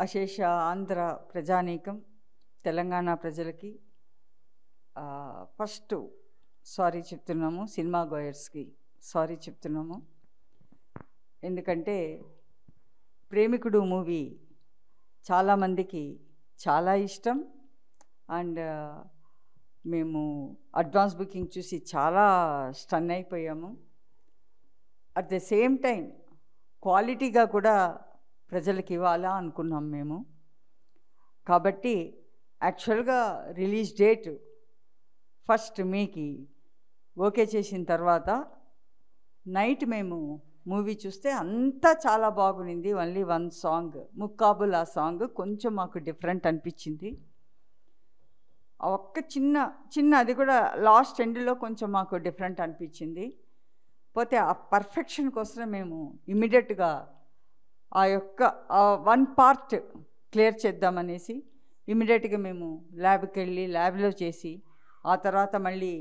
అశేష ఆంధ్ర ప్రజానీకం తెలంగాణ ప్రజలకి ఫస్ట్ సారీ చెప్తున్నాము. సినిమా గోయర్స్కి సారీ చెప్తున్నాము. ఎందుకంటే ప్రేమికుడు మూవీ చాలామందికి చాలా ఇష్టం. అండ్ మేము అడ్వాన్స్ బుకింగ్ చూసి చాలా స్టన్ అయిపోయాము. అట్ ద సేమ్ టైం క్వాలిటీగా కూడా ప్రజలకు ఇవ్వాలా అనుకున్నాం మేము. కాబట్టి యాక్చువల్గా రిలీజ్ డేట్ ఫస్ట్ మేకి ఓకే చేసిన తర్వాత నైట్ మేము మూవీ చూస్తే అంతా చాలా బాగుంది. ఓన్లీ వన్ సాంగ్ ముక్కాబుల్, ఆ సాంగ్ కొంచెం మాకు డిఫరెంట్ అనిపించింది. ఒక్క చిన్న అది కూడా లాస్ట్ ఎండ్లో కొంచెం మాకు డిఫరెంట్ అనిపించింది. పోతే ఆ పర్ఫెక్షన్ కోసం మేము ఇమ్మీడియట్గా ఆ యొక్క వన్ పార్ట్ క్లియర్ చేద్దామనేసి ఇమ్మీడియట్గా మేము ల్యాబ్కి వెళ్ళి ల్యాబ్లో చేసి ఆ తర్వాత మళ్ళీ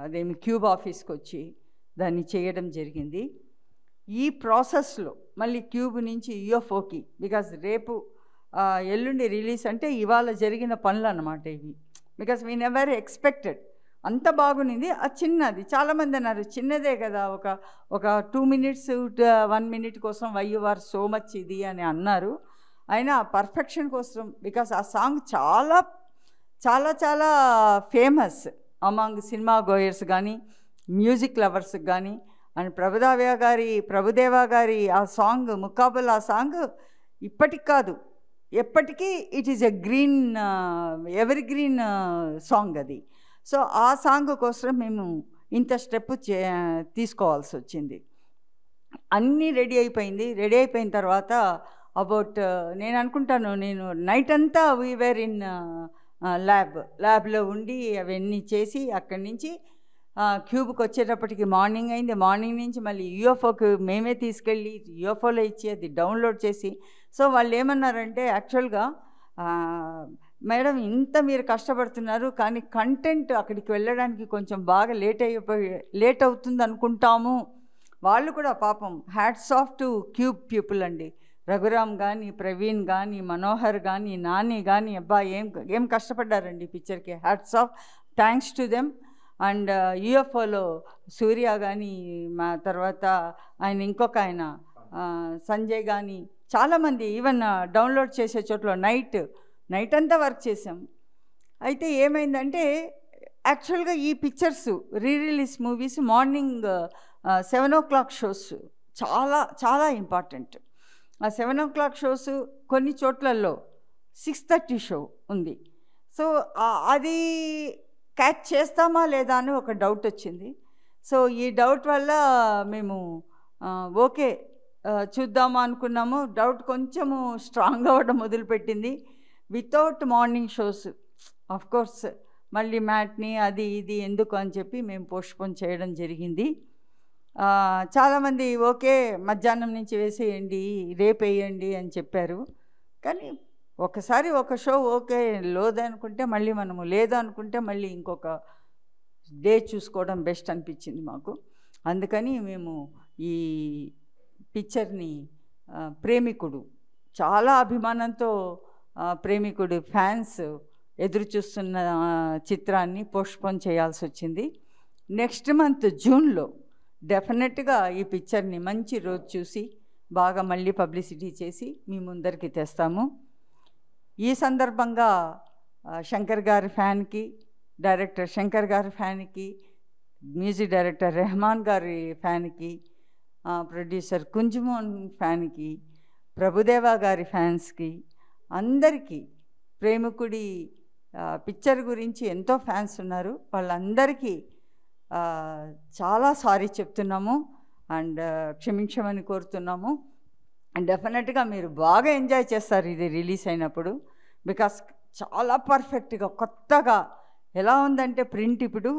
అదేమి క్యూబ్ ఆఫీస్కి వచ్చి దాన్ని చేయడం జరిగింది. ఈ ప్రాసెస్లో మళ్ళీ క్యూబ్ నుంచి యూఎఫ్ఓకి, బికాజ్ రేపు ఎల్లుండి రిలీజ్ అంటే ఇవాళ జరిగిన పనులు అన్నమాట ఇవి. బికాజ్ వీ నెవర్ ఎక్స్పెక్టెడ్ అంత బాగునింది. ఆ చిన్నది చాలామంది అన్నారు చిన్నదే కదా, ఒక 2 minutes 1 minute కోసం why you are so much ఇది అని అన్నారు. అయినా పర్ఫెక్షన్ కోసం, బికాజ్ ఆ సాంగ్ చాలా చాలా చాలా ఫేమస్ అమాంగ్ సినిమా గోయర్స్ కానీ మ్యూజిక్ లవర్స్కి కానీ. అండ్ ప్రభుదేవా గారి ఆ సాంగ్ ముకాబుల్, ఆ సాంగ్ ఇప్పటికి కాదు ఎప్పటికీ it is a green ever green song అది. సో ఆ సాంగ్ కోసం మేము ఇంత స్టెప్ తీసుకోవాల్సి వచ్చింది. అన్నీ రెడీ అయిపోయింది. రెడీ అయిపోయిన తర్వాత అబౌట్ నేను అనుకుంటాను, నేను నైట్ అంతా వీ వేర్ ఇన్ ల్యాబ్లో ఉండి అవన్నీ చేసి అక్కడి నుంచి క్యూబ్కి వచ్చేటప్పటికి మార్నింగ్ అయింది. మార్నింగ్ నుంచి మళ్ళీ యూఎఫ్ఓకి మేమే తీసుకెళ్ళి యూఎఫ్ఓలో ఇచ్చి అది డౌన్లోడ్ చేసి. సో వాళ్ళు ఏమన్నారంటే యాక్చువల్గా మేడం ఇంత మీరు కష్టపడుతున్నారు కానీ కంటెంట్ అక్కడికి వెళ్ళడానికి కొంచెం బాగా లేట్ అవుతుంది అనుకుంటాము. వాళ్ళు కూడా పాపం hats off to cube people అండి. రఘురామ్ కానీ, ప్రవీణ్ కానీ, మనోహర్ కానీ, నాని కానీ, అబ్బా ఏం కష్టపడ్డారండి పిక్చర్కి. Hats off, thanks to them. And యూఎఫ్ఓలో సూర్య కానీ, మా తర్వాత ఆయన ఇంకొక ఆయన సంజయ్ కానీ, చాలామంది ఈవెన్ డౌన్లోడ్ చేసే చోట్ల నైట్ అంతా వర్క్ చేసాం. అయితే ఏమైందంటే యాక్చువల్గా ఈ pictures release movies morning 7 o'clock shows చాలా చాలా ఇంపార్టెంట్. ఆ 7 o'clock షోస్ కొన్ని చోట్లలో 6:30 షో ఉంది. సో అది క్యాచ్ చేస్తామా లేదా అని ఒక డౌట్ వచ్చింది. సో ఈ డౌట్ వల్ల మేము ఓకే చూద్దామా అనుకున్నాము. డౌట్ కొంచెము స్ట్రాంగ్ అవ్వడం మొదలుపెట్టింది. వితౌట్ మార్నింగ్ షోస్ కోర్స్ మళ్ళీ మ్యాట్ని అది ఇది ఎందుకు అని చెప్పి మేము పోస్ట్పోన్ చేయడం జరిగింది. చాలామంది ఓకే మధ్యాహ్నం నుంచి వేసేయండి, రేపు వేయండి అని చెప్పారు. కానీ ఒకసారి ఒక షో ఓకే లేదనుకుంటే మళ్ళీ మనము లేదనుకుంటే మళ్ళీ ఇంకొక డే చూసుకోవడం బెస్ట్ అనిపించింది మాకు. అందుకని మేము ఈ పిక్చర్ని ప్రేమికుడు చాలా అభిమానంతో ప్రేమికుడు ఫ్యాన్స్ ఎదురు చూస్తున్న చిత్రాన్ని పోస్ట్పోన్ చేయాల్సి వచ్చింది. నెక్స్ట్ మంత్ జూన్లో డెఫినెట్గా ఈ పిక్చర్ని మంచి రోజు చూసి బాగా మళ్ళీ పబ్లిసిటీ చేసి మీ ముందరికి తెస్తాము. ఈ సందర్భంగా శంకర్ గారి ఫ్యాన్కి, డైరెక్టర్ శంకర్ గారి ఫ్యాన్కి, మ్యూజిక్ డైరెక్టర్ రెహమాన్ గారి ఫ్యాన్కి, ప్రొడ్యూసర్ కుంజుమోహన్ ఫ్యాన్కి, ప్రభుదేవా గారి ఫ్యాన్స్కి, అందరికీ ప్రేమికుడి పిక్చర్ గురించి ఎంతో ఫ్యాన్స్ ఉన్నారు. వాళ్ళందరికీ చాలా సారీ చెప్తున్నాము అండ్ క్షమించమని కోరుతున్నాము. అండ్ డెఫినెట్గా మీరు బాగా ఎంజాయ్ చేస్తారు ఇది రిలీజ్ అయినప్పుడు. బికాస్ చాలా పర్ఫెక్ట్గా కొత్తగా ఎలా ఉందంటే ప్రింట్ ఇప్పుడు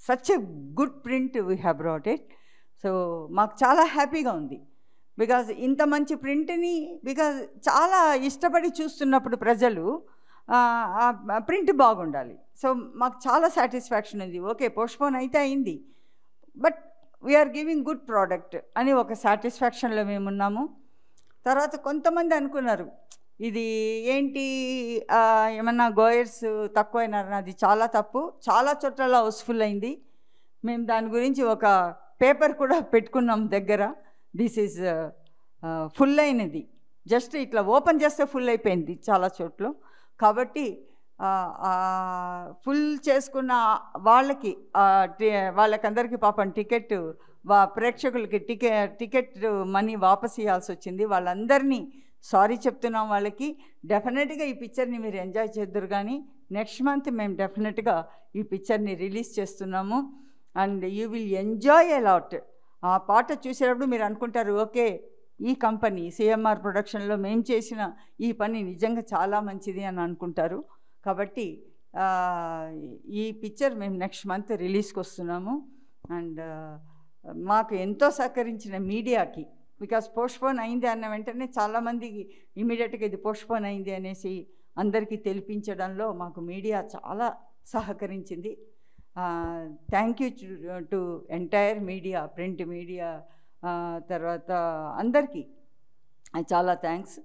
such a good print we have brought it. So మాకు చాలా హ్యాపీగా ఉంది. బికాజ్ ఇంత మంచి ప్రింట్ని బికాజ్ చాలా ఇష్టపడి చూస్తున్నప్పుడు ప్రజలు ప్రింట్ బాగుండాలి. సో మాకు చాలా సాటిస్ఫాక్షన్ ఉంది. ఓకే పోస్ట్పోన్ అయితే అయింది, but we are giving good product అని ఒక సాటిస్ఫాక్షన్లో మేమున్నాము. తర్వాత కొంతమంది అనుకున్నారు ఇది ఏంటి ఏమన్నా గోయర్స్ తక్కువైనారు, అది చాలా తప్పు. చాలా చోట్ల హౌస్ఫుల్ అయింది. మేము దాని గురించి ఒక పేపర్ కూడా పెట్టుకున్నాం దగ్గర. దిస్ ఈజ్ ఫుల్ అయినది, జస్ట్ ఇట్లా ఓపెన్ చేస్తే ఫుల్ అయిపోయింది చాలా చోట్ల. కాబట్టి ఫుల్ చేసుకున్న వాళ్ళకందరికీ పాపం టికెట్ ప్రేక్షకులకి టికెట్ మనీ వాపస్ ఇవ్వాల్సి వచ్చింది. వాళ్ళందరినీ సారీ చెప్తున్నాం వాళ్ళకి. డెఫినెట్గా ఈ పిక్చర్ని మీరు ఎంజాయ్ చేద్దరు. కానీ నెక్స్ట్ మంత్ మేము డెఫినెట్గా ఈ పిక్చర్ని రిలీజ్ చేస్తున్నాము. And you will enjoy a lot. ఆ పాట చూసేటప్పుడు మీరు అనుకుంటారు, ఓకే ఈ కంపెనీ సిఎంఆర్ ప్రొడక్షన్లో మేము చేసిన ఈ పని నిజంగా చాలా మంచిది అని అనుకుంటారు. కాబట్టి ఈ పిక్చర్ మేము నెక్స్ట్ మంత్ రిలీజ్కి వస్తున్నాము. అండ్ మాకు ఎంతో సహకరించిన మీడియాకి, బికాస్ పోస్ట్పోన్ అయింది అన్న వెంటనే చాలామందికి ఇమీడియట్గా ఇది పోస్ట్పోన్ అయింది అనేసి అందరికీ తెలిపించడంలో మాకు మీడియా చాలా సహకరించింది. Thank you to entire media, print media, తర్వాత అందరికీ చాలా thanks.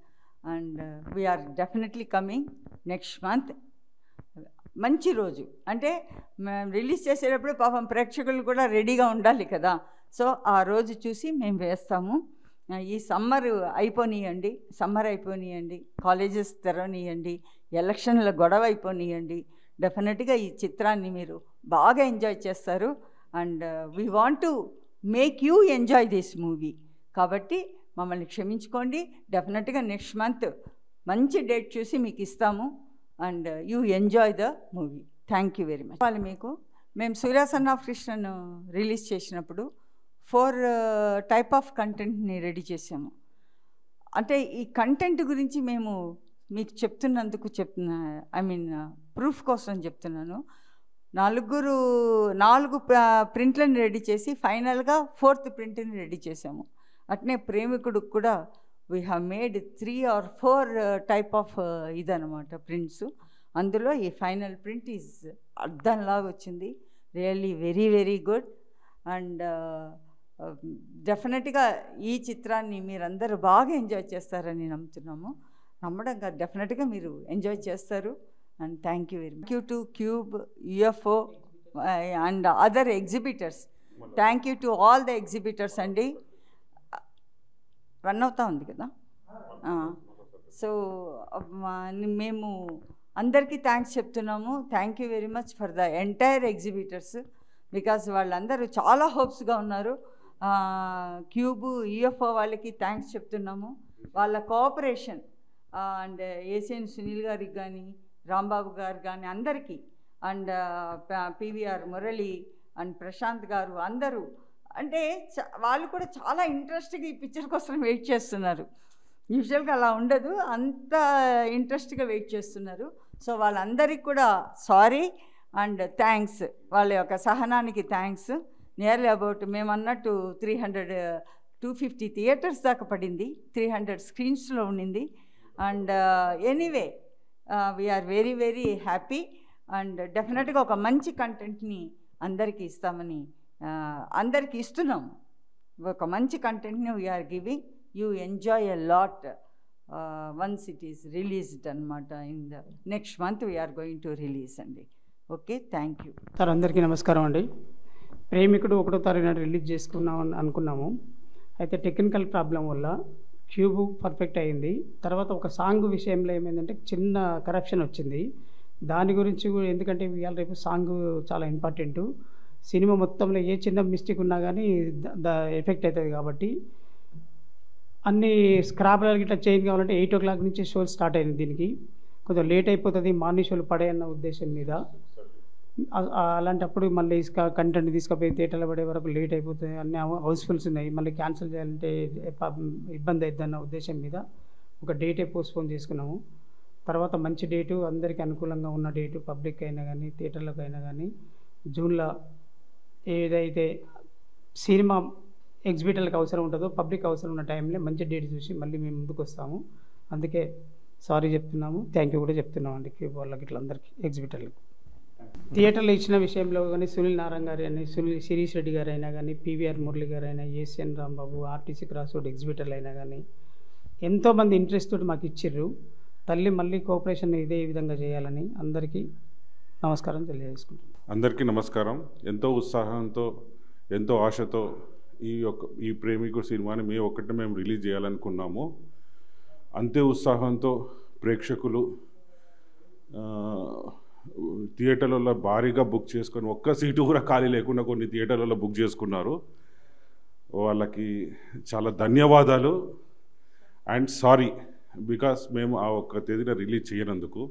And we are definitely coming next month. మంచి రోజు అంటే మేము రిలీజ్ చేసేటప్పుడు పాపం ప్రేక్షకులు కూడా రెడీగా ఉండాలి కదా. సో ఆ రోజు చూసి మేము వేస్తాము. ఈ సమ్మర్ అయిపోనియండి, కాలేజెస్ తెరవనియండి, ఎలక్షన్ల గొడవ అయిపోనియండి. డెఫినెట్గా ఈ చిత్రాన్ని మీరు బాగా ఎంజాయ్ చేస్తారు. And we want to make you enjoy this movie. కాబట్టి మమ్మల్ని క్షమించుకోండి. డెఫినెట్గా నెక్స్ట్ మంత్ మంచి డేట్ చూసి మీకు ఇస్తాము. And you enjoy the movie. Thank you very much. మీకు మేము సూర్య సన్ ఆఫ్ కృష్ణన్ రిలీజ్ చేసినప్పుడు 4 టైప్ ఆఫ్ కంటెంట్ని రెడీ చేసాము. అంటే ఈ కంటెంట్ గురించి మేము మీకు చెప్తున్నందుకు ప్రూఫ్ కోసం చెప్తున్నాను. 4 ప్రింట్లను రెడీ చేసి ఫైనల్గా 4th ప్రింట్ని రెడీ చేసాము. అట్నే ప్రేమికుడు కూడా we have made 3 or 4 type of ఇదనమాట ప్రింట్స్. అందులో ఈ ఫైనల్ ప్రింట్ ఈజ్ అర్థంలాగా వచ్చింది. Really very very good. And డెఫినెట్గా ఈ చిత్రాన్ని మీరందరూ బాగా ఎంజాయ్ చేస్తారని నమ్మడం కాదు, డెఫినెట్గా మీరు ఎంజాయ్ చేస్తారు. And thank you very much. Thank you to cube, UFO and other exhibitors. Thank you to all the exhibitors అండి. రన్ అవుతా ఉంది కదా. సో మేము అందరికీ థ్యాంక్స్ చెప్తున్నాము. Thank you very much for the entire exhibitors, because వాళ్ళందరూ చాలా హోప్స్గా ఉన్నారు. క్యూబు, UFO వాళ్ళకి థ్యాంక్స్ చెప్తున్నాము. వాళ్ళ కోఆపరేషన్ అండ్ ఏసియన్ సునీల్ గారికి కానీ, రాంబాబు గారు కానీ అందరికీ, and PVR Murali and Prashanth గారు అందరూ, అంటే వాళ్ళు కూడా చాలా ఇంట్రెస్ట్గా ఈ పిక్చర్ కోసం వెయిట్ చేస్తున్నారు. యూజువల్గా అలా ఉండదు, అంత ఇంట్రెస్ట్గా వెయిట్ చేస్తున్నారు. సో వాళ్ళందరికీ కూడా సారీ అండ్ థ్యాంక్స్. వాళ్ళ యొక్క సహనానికి థ్యాంక్స్. నియర్లీ అబౌట్ మేము అన్నట్టు 250 థియేటర్స్ దాకా పడింది, 300 స్క్రీన్స్లో ఉండింది. And anyway we're very very happy. And డెఫినెట్గా ఒక మంచి కంటెంట్ని అందరికీ ఇస్తామని అందరికీ ఇస్తున్నాము. ఒక మంచి కంటెంట్ని we are giving. You enjoy a lot once it is released అనమాట. In the next month we are going to release అండి. Okay, thank you sir. అందరికీ నమస్కారం అండి. ప్రేమికుడు 1వ తారీఖున రిలీజ్ చేసుకున్నామని అనుకున్నాము. అయితే టెక్నికల్ ప్రాబ్లం వల్ల క్యూబ్ పర్ఫెక్ట్ అయింది. తర్వాత ఒక సాంగ్ విషయంలో ఏమైందంటే చిన్న కరప్షన్ వచ్చింది. దాని గురించి ఎందుకంటే ఇవాళ రేపు సాంగ్ చాలా ఇంపార్టెంటు. సినిమా మొత్తంలో ఏ చిన్న మిస్టేక్ ఉన్నా కానీ ఎఫెక్ట్ అవుతుంది. కాబట్టి అన్ని స్క్రాప్లకి ఇట్లా చేంజ్ కావాలంటే 8 o'clock నుంచి షో స్టార్ట్ అయింది. దీనికి కొంచెం లేట్ అయిపోతుంది, మార్నింగ్ షోలు పడేయన్న ఉద్దేశం మీద. అలాంటప్పుడు మళ్ళీ కంటెంట్ తీసుకుపోయి థియేటర్లో పడే వరకు లేట్ అయిపోతుంది, అన్ని హౌస్ఫుల్స్ ఉన్నాయి, మళ్ళీ క్యాన్సిల్ చేయాలంటే ఇబ్బంది అవుతుందన్న ఉద్దేశం మీద ఒక డేటే పోస్ట్పోన్ చేసుకున్నాము. తర్వాత మంచి డేటు, అందరికీ అనుకూలంగా ఉన్న డేటు, పబ్లిక్ అయినా కానీ థియేటర్లకు అయినా కానీ జూన్లో ఏదైతే సినిమా ఎగ్జిబిటర్లకు అవసరం ఉంటుందో, పబ్లిక్ అవసరం ఉన్న టైంలో మంచి డేట్ చూసి మళ్ళీ మేము ముందుకు వస్తాము. అందుకే సారీ చెప్తున్నాము, థ్యాంక్ యూ కూడా చెప్తున్నాము అండి క్యూబ్ వాళ్ళకి, ఇట్లా అందరికీ ఎగ్జిబిటర్లకు. థియేటర్లో ఇచ్చిన విషయంలో కానీ సునీల్ నారాయణ గారు అయినా, శిరీష్ రెడ్డి గారు అయినా కానీ, PVR మురళి గారు అయినా, Asian Rambabu, RTC cross road ఎగ్జిబిటర్లు అయినా కానీ, ఎంతోమంది ఇంట్రెస్ట్ తోటి మాకు ఇచ్చిర్రు. తల్లి మళ్ళీ కోఆపరేషన్ ఇదే విధంగా చేయాలని అందరికీ నమస్కారం తెలియజేసుకుంటున్నాను. అందరికీ నమస్కారం. ఎంతో ఉత్సాహంతో ఎంతో ఆశతో ఈ ప్రేమికుడు సినిమాని మేము రిలీజ్ చేయాలనుకున్నాము. అంతే ఉత్సాహంతో ప్రేక్షకులు థియేటర్లలో భారీగా బుక్ చేసుకొని ఒక్క సీటు కూడా ఖాళీ లేకుండా కొన్ని థియేటర్లలో బుక్ చేసుకున్నారు. వాళ్ళకి చాలా ధన్యవాదాలు అండ్ సారీ బికాస్ మేము ఆ ఒక్క తేదీన రిలీజ్ చేయనందుకు.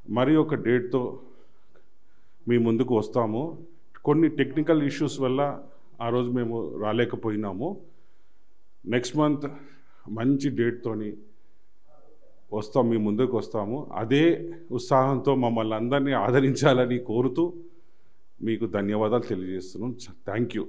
మరి ఒక డేట్తో మీ ముందుకు వస్తాము. కొన్ని టెక్నికల్ ఇష్యూస్ వల్ల ఆ రోజు మేము రాలేకపోయినాము. నెక్స్ట్ మంత్ మంచి డేట్తోని వస్తాం, మీ ముందుకు వస్తాము. అదే ఉత్సాహంతో మమ్మల్ని అందరినీ ఆదరించాలని కోరుతూ మీకు ధన్యవాదాలు తెలియజేస్తున్నాం. Thank you.